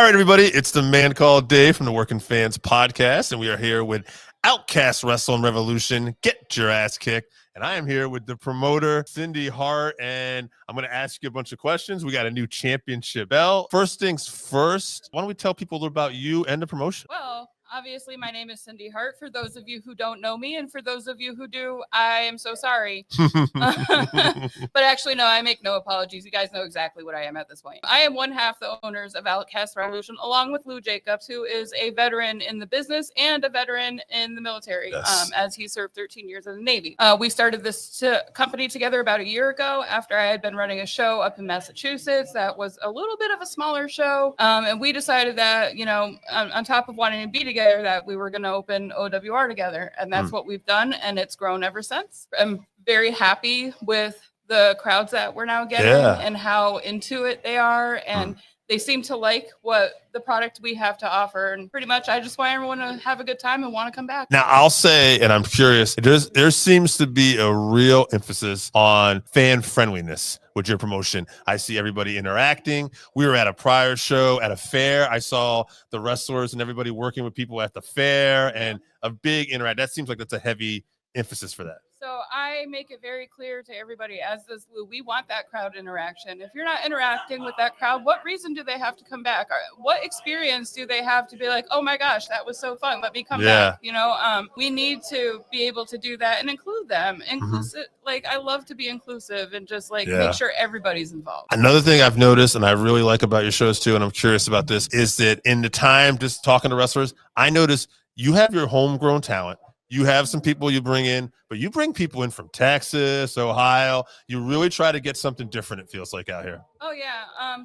right, everybody, it's the man called Dave from the Working Fans podcast, and we are here with Outkast Wrestling Revolution. Get your ass kicked. And I am here with the promoter, Cyndi Hart, and I'm going to ask you a bunch of questions. We got a new championship belt. First things first, why don't we tell people a little about you and the promotion? Well, obviously, my name is Cyndi Hart. For those of you who don't know me, and for those of you who do, I am so sorry. But actually, no, I make no apologies. You guys know exactly what I am at this point. I am one half the owners of Outkast Revolution, along with Lou Jacobs, who is a veteran in the business and a veteran in the military, Yes. as he served 13 years in the Navy. We started this company together about a year ago after I had been running a show up in Massachusetts that was a little bit of a smaller show. And we decided that, you know, on top of wanting to be together, that we were going to open OWR together. And that's what we've done. And it's grown ever since. I'm very happy with the crowds that we're now getting and how into it they are. And they seem to like what the product we have to offer. And pretty much I just want everyone to have a good time and want to come back. Now, I'll say, and I'm curious, there seems to be a real emphasis on fan friendliness with your promotion. I see everybody interacting. We were at a prior show at a fair. I saw the wrestlers and everybody working with people at the fair and a big interact. That seems like that's a heavy emphasis for that. So I make it very clear to everybody, as does Lou, we want that crowd interaction. If you're not interacting with that crowd, what reason do they have to come back? Or what experience do they have to be like, oh my gosh, that was so fun, let me come back? You know, we need to be able to do that and include them. Inclusive, like I love to be inclusive and just like make sure everybody's involved. Another thing I've noticed and I really like about your shows too, and I'm curious about this, is that in the time just talking to wrestlers, I notice you have your homegrown talent. You have some people you bring in, but you bring people in from Texas, Ohio. You really try to get something different, it feels like, out here. Oh, yeah.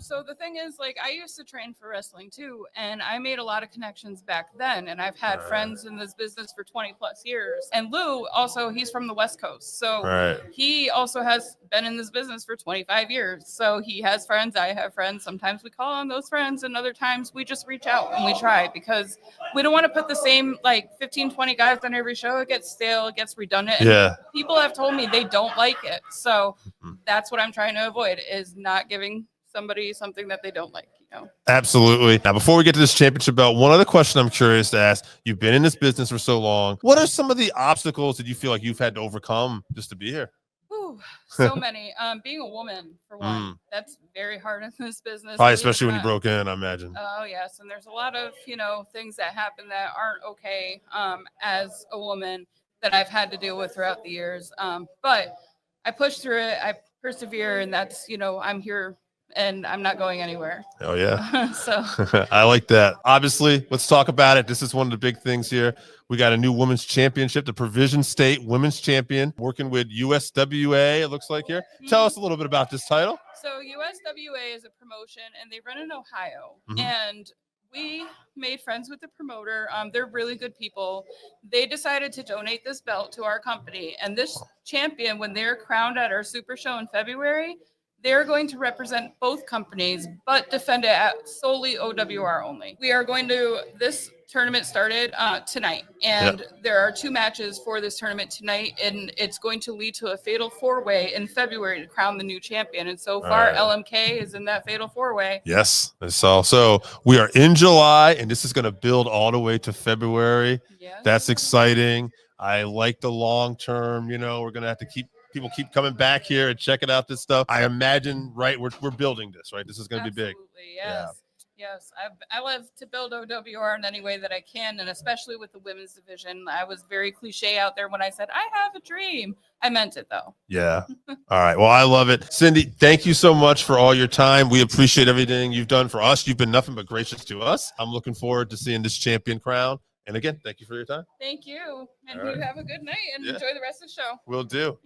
So the thing is, like, I used to train for wrestling, too, and I made a lot of connections back then, and I've had friends in this business for 20 plus years. And Lou, also, he's from the West Coast, so he also has been in this business for 25 years. So he has friends, I have friends. Sometimes we call on those friends, and other times we just reach out and we try, because we don't want to put the same, like, 15, 20 guys on every show. It gets stale, it gets redundant. And people have told me they don't like it. So that's what I'm trying to avoid, is not giving somebody something that they don't like, you know. Absolutely. Now, before we get to this championship belt, one other question I'm curious to ask. You've been in this business for so long. What are some of the obstacles that you feel like you've had to overcome just to be here? Ooh, so many. Being a woman, for one, that's very hard in this business. Probably especially when you broke in, I imagine. Oh, yes. And there's a lot of, you know, things that happen that aren't okay as a woman that I've had to deal with throughout the years. But I push through it. I persevere, and that's, you know, I'm here and I'm not going anywhere. Oh, yeah. So I like that. Obviously, let's talk about it. This is one of the big things here. We got a new women's championship, the Provision State Women's Champion, working with USWA, it looks like here. Tell us a little bit about this title. So USWA is a promotion, and they run in Ohio. And we made friends with the promoter. They're really good people. They decided to donate this belt to our company. And this champion, when they're crowned at our Super Show in February, they're going to represent both companies, but defend it at solely OWR only. We are going to, this tournament started tonight, and there are 2 matches for this tournament tonight, and it's going to lead to a fatal 4-way in February to crown the new champion. And so far, LMK is in that fatal 4-way. Yes, so we are in July, and this is going to build all the way to February. That's exciting. I like the long term. You know, we're going to have to people keep coming back here and checking out this stuff. I imagine, right, we're building this, right? This is going to be big. Yes. Yes, I love to build OWR in any way that I can, and especially with the women's division. I was very cliche out there when I said, I have a dream. I meant it, though. Yeah. All right. Well, I love it. Cyndi, thank you so much for all your time. We appreciate everything you've done for us. You've been nothing but gracious to us. I'm looking forward to seeing this champion crown. And again, thank you for your time. Thank you. And you have a good night and enjoy the rest of the show. Will do.